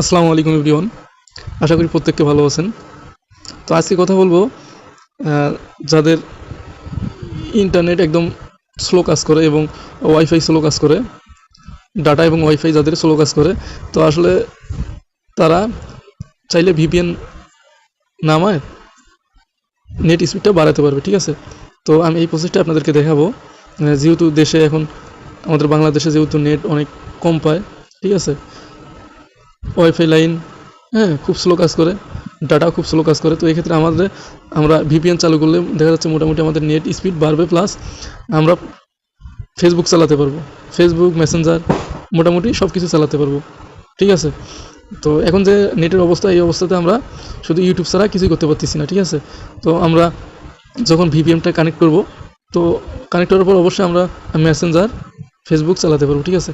আসসালামু আলাইকুম এভরিওয়ান। আশা করি প্রত্যেককে ভালো আছেন। তো আজকে কথা বলবো যাদের ইন্টারনেট একদম স্লো কাজ করে এবং ওয়াইফাই স্লো কাজ করে, ডাটা এবং ওয়াইফাই যাদের স্লো কাজ করে, তো আসলে তারা চাইলে ভিপিএন নামায় নেট স্পিডটা বাড়াতে পারবে। ঠিক আছে, তো আমি এই প্রসেসটা আপনাদেরকে দেখাবো। যেহেতু দেশে এখন আমাদের বাংলাদেশে যেহেতু নেট অনেক কম পায়, ঠিক আছে, ওয়াইফাই লাইন খুব স্লো কাজ করে, ডাটাও খুব স্লো কাজ করে। তো এক্ষেত্রে আমরা ভিপিএন চালু করলে দেখা যাচ্ছে মোটামুটি আমাদের নেট স্পিড বাড়বে, প্লাস আমরা ফেসবুক চালাতে পারবো, ফেসবুক মেসেঞ্জার মোটামুটি সব কিছু চালাতে পারবো। ঠিক আছে, তো এখন যে নেটের অবস্থা, এই অবস্থাতে আমরা শুধু ইউটিউব ছাড়া কিছুই করতে পারতেছি না। ঠিক আছে, তো আমরা যখন ভিপিএনটা কানেক্ট করব, তো কানেক্ট করার পর অবশ্যই আমরা মেসেঞ্জার, ফেসবুক চালাতে পারবো। ঠিক আছে।